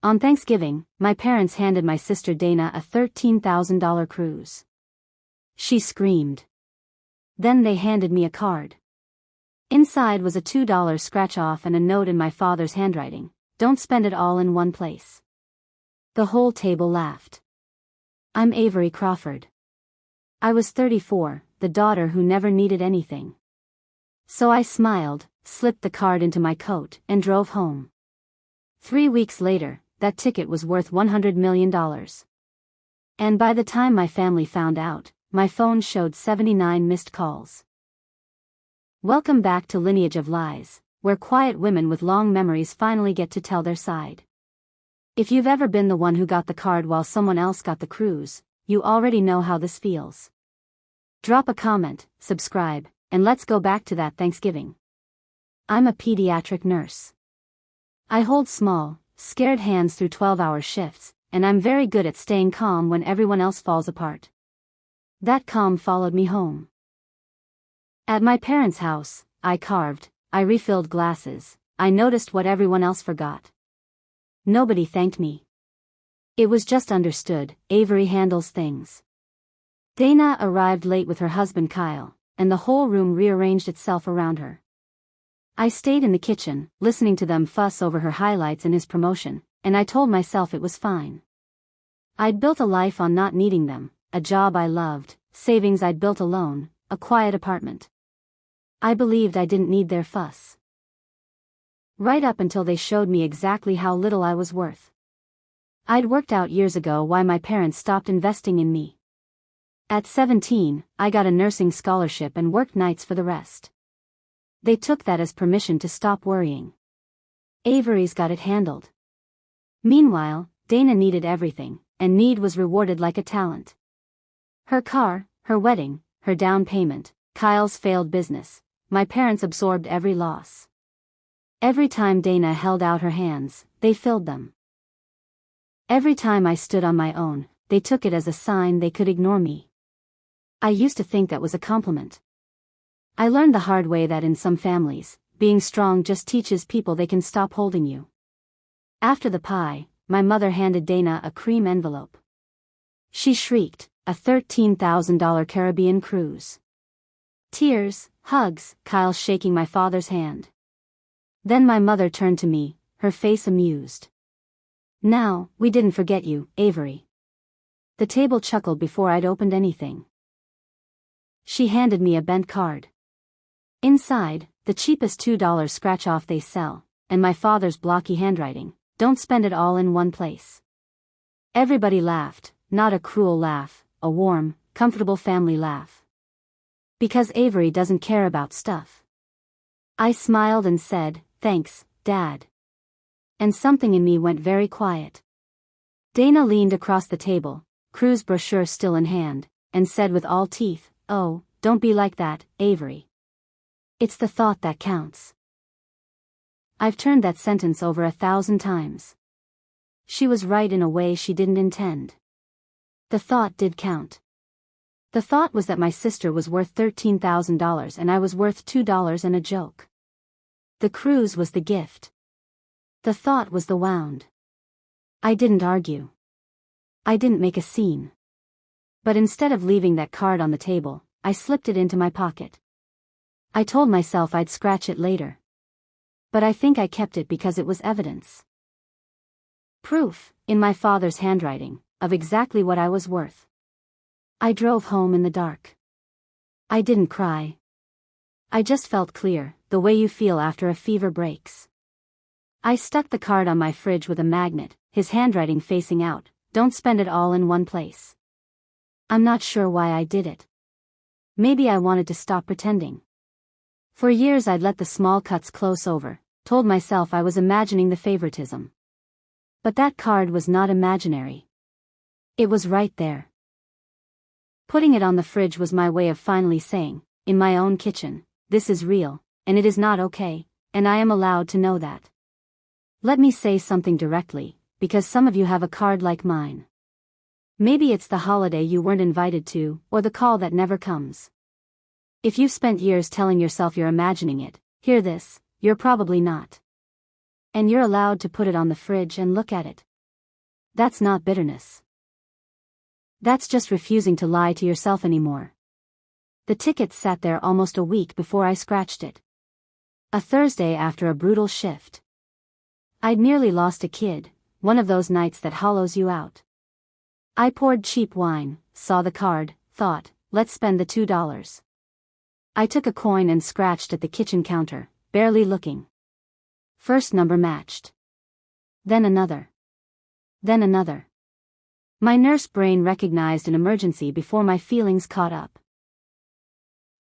On Thanksgiving, my parents handed my sister Dana a $13,000 cruise. She screamed. Then they handed me a card. Inside was a $2 scratch-off and a note in my father's handwriting. Don't spend it all in one place. The whole table laughed. I'm Avery Crawford. I was 34, the daughter who never needed anything. So I smiled, slipped the card into my coat, and drove home. 3 weeks later, that ticket was worth $100 million. And by the time my family found out, my phone showed 79 missed calls. Welcome back to Lineage of Lies, where quiet women with long memories finally get to tell their side. If you've ever been the one who got the card while someone else got the cruise, you already know how this feels. Drop a comment, subscribe, and let's go back to that Thanksgiving. I'm a pediatric nurse. I hold small, scared hands through 12-hour shifts, and I'm very good at staying calm when everyone else falls apart. That calm followed me home. At my parents' house, I carved, I refilled glasses, I noticed what everyone else forgot. Nobody thanked me. It was just understood, Avery handles things. Dana arrived late with her husband Kyle, and the whole room rearranged itself around her. I stayed in the kitchen, listening to them fuss over her highlights and his promotion, and I told myself it was fine. I'd built a life on not needing them, a job I loved, savings I'd built alone, a quiet apartment. I believed I didn't need their fuss. Right up until they showed me exactly how little I was worth. I'd worked out years ago why my parents stopped investing in me. At 17, I got a nursing scholarship and worked nights for the rest. They took that as permission to stop worrying. Avery's got it handled. Meanwhile, Dana needed everything, and need was rewarded like a talent. Her car, her wedding, her down payment, Kyle's failed business, my parents absorbed every loss. Every time Dana held out her hands, they filled them. Every time I stood on my own, they took it as a sign they could ignore me. I used to think that was a compliment. I learned the hard way that in some families, being strong just teaches people they can stop holding you. After the pie, my mother handed Dana a cream envelope. She shrieked, a $13,000 Caribbean cruise. Tears, hugs, Kyle shaking my father's hand. Then my mother turned to me, her face amused. Now, we didn't forget you, Avery. The table chuckled before I'd opened anything. She handed me a bent card. Inside, the cheapest $2 scratch-off they sell, and my father's blocky handwriting, don't spend it all in one place. Everybody laughed, not a cruel laugh, a warm, comfortable family laugh. Because Avery doesn't care about stuff. I smiled and said, thanks, Dad. And something in me went very quiet. Dana leaned across the table, cruise brochure still in hand, and said with all teeth, oh, don't be like that, Avery. It's the thought that counts. I've turned that sentence over 1,000 times. She was right in a way she didn't intend. The thought did count. The thought was that my sister was worth $13,000 and I was worth $2 and a joke. The cruise was the gift. The thought was the wound. I didn't argue. I didn't make a scene. But instead of leaving that card on the table, I slipped it into my pocket. I told myself I'd scratch it later. But I think I kept it because it was evidence. Proof, in my father's handwriting, of exactly what I was worth. I drove home in the dark. I didn't cry. I just felt clear, the way you feel after a fever breaks. I stuck the card on my fridge with a magnet, his handwriting facing out, don't spend it all in one place. I'm not sure why I did it. Maybe I wanted to stop pretending. For years I'd let the small cuts close over, told myself I was imagining the favoritism. But that card was not imaginary. It was right there. Putting it on the fridge was my way of finally saying, in my own kitchen, this is real, and it is not okay, and I am allowed to know that. Let me say something directly, because some of you have a card like mine. Maybe it's the holiday you weren't invited to, or the call that never comes. If you've spent years telling yourself you're imagining it, hear this, you're probably not. And you're allowed to put it on the fridge and look at it. That's not bitterness. That's just refusing to lie to yourself anymore. The ticket sat there almost a week before I scratched it. A Thursday after a brutal shift. I'd nearly lost a kid, one of those nights that hollows you out. I poured cheap wine, saw the card, thought, let's spend the $2. I took a coin and scratched at the kitchen counter, barely looking. First number matched. Then another. Then another. My nurse brain recognized an emergency before my feelings caught up.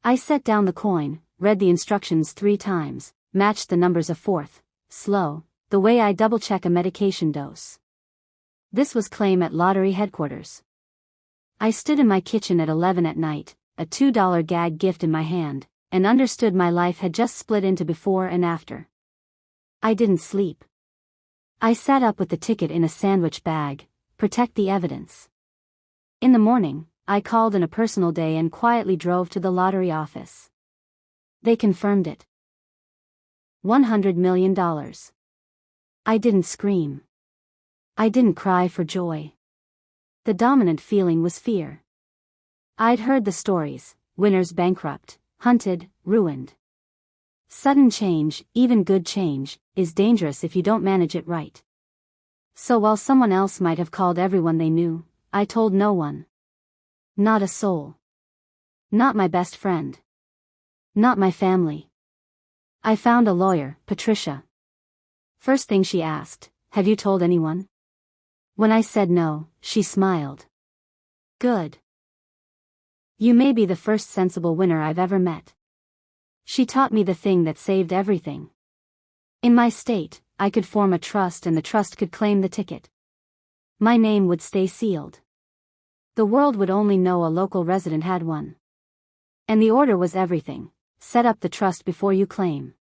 I set down the coin, read the instructions 3 times, matched the numbers a fourth, slow, the way I double-check a medication dose. This was claim at lottery headquarters. I stood in my kitchen at 11 at night, a $2 gag gift in my hand, and understood my life had just split into before and after. I didn't sleep. I sat up with the ticket in a sandwich bag, protect the evidence. In the morning, I called in a personal day and quietly drove to the lottery office. They confirmed it. $100 million. I didn't scream. I didn't cry for joy. The dominant feeling was fear. I'd heard the stories, winners bankrupt, hunted, ruined. Sudden change, even good change, is dangerous if you don't manage it right. So while someone else might have called everyone they knew, I told no one. Not a soul. Not my best friend. Not my family. I found a lawyer, Patricia. First thing she asked, have you told anyone? When I said no, she smiled. Good. You may be the first sensible winner I've ever met. She taught me the thing that saved everything. In my state, I could form a trust and the trust could claim the ticket. My name would stay sealed. The world would only know a local resident had one. And the order was everything. Set up the trust before you claim.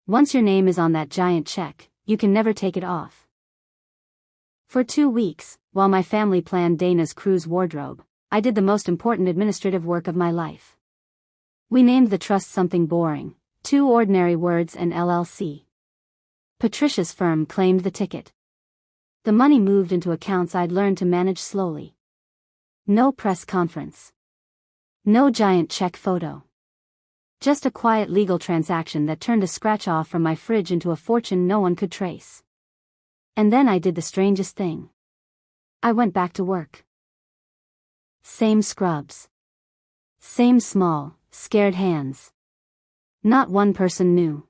Once your name is on that giant check, you can never take it off. For 2 weeks, while my family planned Dana's cruise wardrobe, I did the most important administrative work of my life. We named the trust something boring, 2 ordinary words and LLC. Patricia's firm claimed the ticket. The money moved into accounts I'd learned to manage slowly. No press conference. No giant check photo. Just a quiet legal transaction that turned a scratch-off from my fridge into a fortune no one could trace. And then I did the strangest thing. I went back to work. Same scrubs. Same small, scared hands. Not one person knew.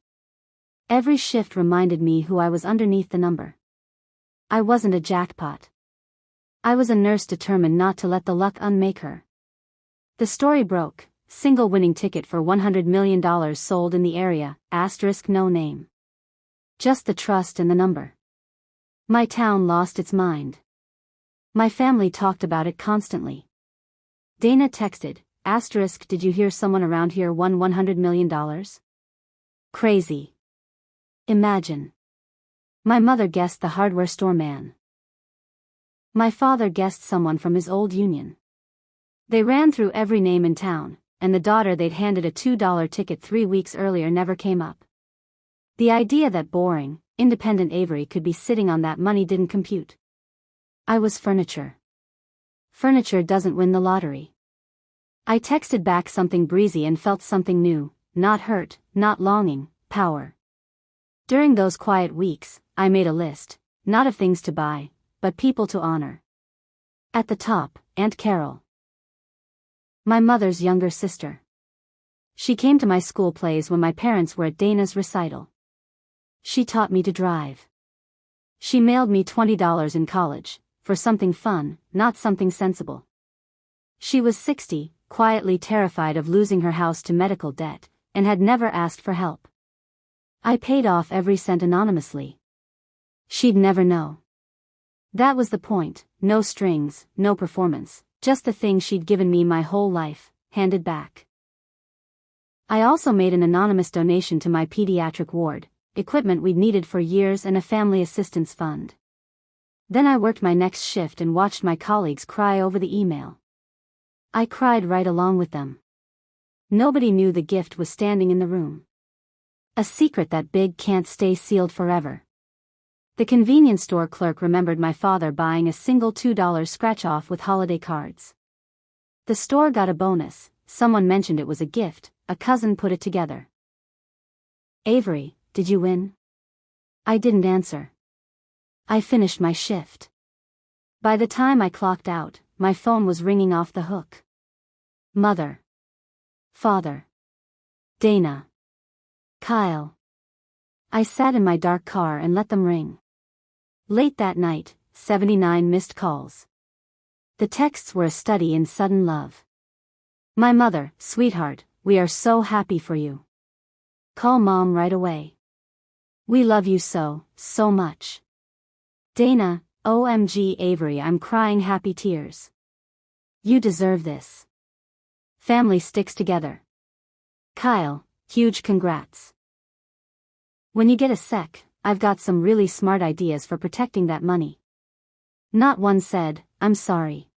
Every shift reminded me who I was underneath the number. I wasn't a jackpot. I was a nurse determined not to let the luck unmake her. The story broke, single winning ticket for $100 million sold in the area, * no name. Just the trust and the number. My town lost its mind. My family talked about it constantly. Dana texted, * did you hear someone around here won $100 million? Crazy. Imagine. My mother guessed the hardware store man. My father guessed someone from his old union. They ran through every name in town, and the daughter they'd handed a $2 ticket 3 weeks earlier never came up. The idea that boring, independent Avery could be sitting on that money didn't compute. I was furniture. Furniture doesn't win the lottery. I texted back something breezy and felt something new, not hurt, not longing, power. During those quiet weeks, I made a list, not of things to buy, but people to honor. At the top, Aunt Carol. My mother's younger sister. She came to my school plays when my parents were at Dana's recital. She taught me to drive. She mailed me $20 in college, for something fun, not something sensible. She was 60, quietly terrified of losing her house to medical debt, and had never asked for help. I paid off every cent anonymously. She'd never know. That was the point, no strings, no performance, just the thing she'd given me my whole life, handed back. I also made an anonymous donation to my pediatric ward, equipment we'd needed for years and a family assistance fund. Then I worked my next shift and watched my colleagues cry over the email. I cried right along with them. Nobody knew the gift was standing in the room. A secret that big can't stay sealed forever. The convenience store clerk remembered my father buying a single $2 scratch-off with holiday cards. The store got a bonus, someone mentioned it was a gift, a cousin put it together. "Avery, did you win?" I didn't answer. I finished my shift. By the time I clocked out, my phone was ringing off the hook. Mother. Father. Dana. Kyle. I sat in my dark car and let them ring. Late that night, 79 missed calls. The texts were a study in sudden love. My mother, "Sweetheart, we are so happy for you. Call Mom right away. We love you so, so much." Dana, "OMG Avery, I'm crying happy tears. You deserve this. Family sticks together." Kyle, "Huge congrats. When you get a sec, I've got some really smart ideas for protecting that money." Not one said, "I'm sorry."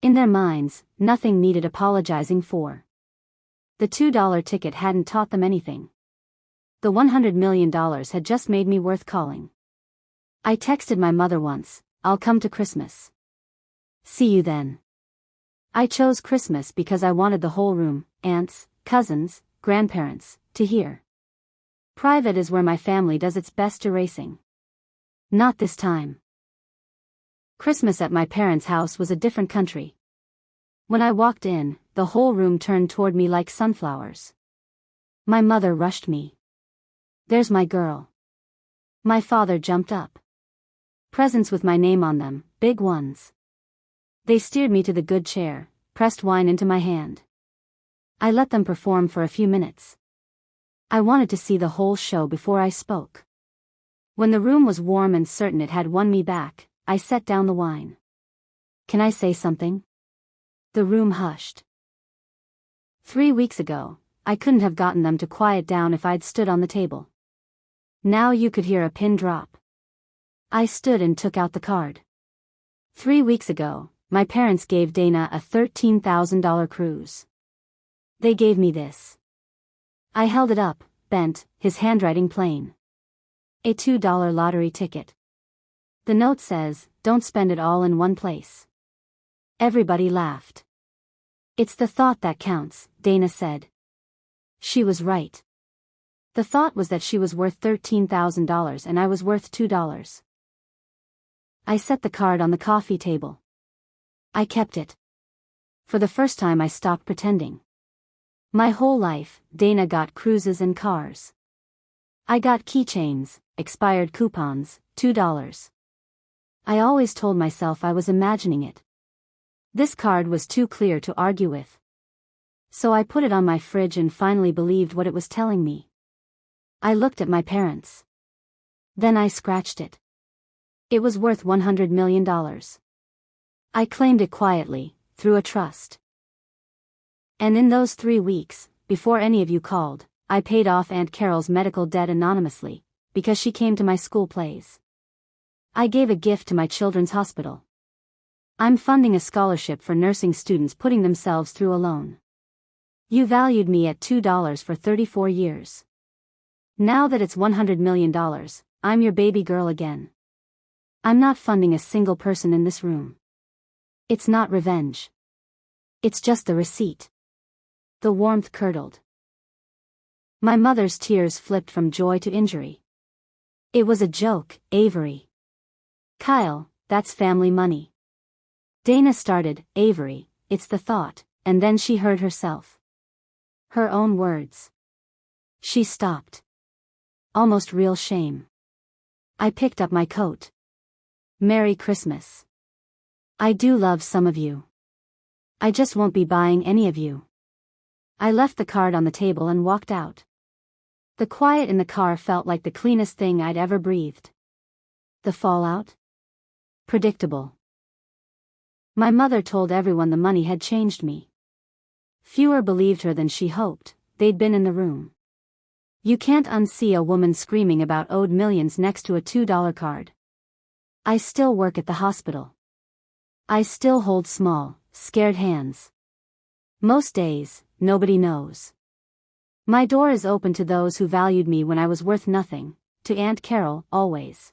In their minds, nothing needed apologizing for. The $2 ticket hadn't taught them anything. The $100 million had just made me worth calling. I texted my mother once, "I'll come to Christmas. See you then." I chose Christmas because I wanted the whole room, aunts, cousins, grandparents, to hear. Private is where my family does its best erasing. Not this time. Christmas at my parents' house was a different country. When I walked in, the whole room turned toward me like sunflowers. My mother rushed me. "There's my girl." My father jumped up. Presents with my name on them, big ones. They steered me to the good chair, pressed wine into my hand. I let them perform for a few minutes. I wanted to see the whole show before I spoke. When the room was warm and certain it had won me back, I set down the wine. "Can I say something?" The room hushed. 3 weeks ago, I couldn't have gotten them to quiet down if I'd stood on the table. Now you could hear a pin drop. I stood and took out the card. 3 weeks ago, my parents gave Dana a $13,000 cruise. They gave me this. I held it up, bent, his handwriting plain. A $2 lottery ticket. The note says, "Don't spend it all in one place." Everybody laughed. "It's the thought that counts," Dana said. She was right. The thought was that she was worth $13,000 and I was worth $2. I set the card on the coffee table. I kept it. For the first time I stopped pretending. My whole life, Dana got cruises and cars. I got keychains, expired coupons, $2. I always told myself I was imagining it. This card was too clear to argue with. So I put it on my fridge and finally believed what it was telling me. I looked at my parents. Then I scratched it. It was worth $100 million. I claimed it quietly, through a trust. And in those 3 weeks, before any of you called, I paid off Aunt Carol's medical debt anonymously, because she came to my school plays. I gave a gift to my children's hospital. I'm funding a scholarship for nursing students putting themselves through alone. You valued me at $2 for 34 years. Now that it's $100 million, I'm your baby girl again. I'm not funding a single person in this room. It's not revenge. It's just the receipt. The warmth curdled. My mother's tears flipped from joy to injury. "It was a joke, Avery." "Kyle, that's family money." Dana started, "Avery, it's the thought," and then she heard herself. Her own words. She stopped. Almost real shame. I picked up my coat. "Merry Christmas. I do love some of you. I just won't be buying any of you." I left the card on the table and walked out. The quiet in the car felt like the cleanest thing I'd ever breathed. The fallout? Predictable. My mother told everyone the money had changed me. Fewer believed her than she hoped, they'd been in the room. You can't unsee a woman screaming about owed millions next to a $2 card. I still work at the hospital. I still hold small, scared hands. Most days, nobody knows. My door is open to those who valued me when I was worth nothing, to Aunt Carol, always.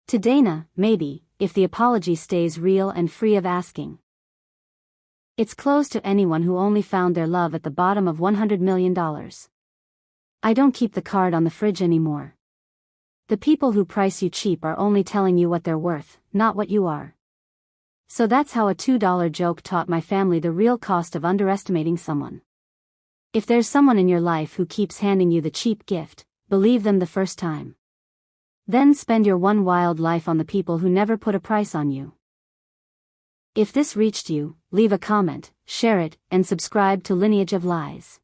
To Dana, maybe, if the apology stays real and free of asking. It's closed to anyone who only found their love at the bottom of $100 million. I don't keep the card on the fridge anymore. The people who price you cheap are only telling you what they're worth, not what you are. So that's how a $2 joke taught my family the real cost of underestimating someone. If there's someone in your life who keeps handing you the cheap gift, believe them the first time. Then spend your one wild life on the people who never put a price on you. If this reached you, leave a comment, share it, and subscribe to Lineage of Lies.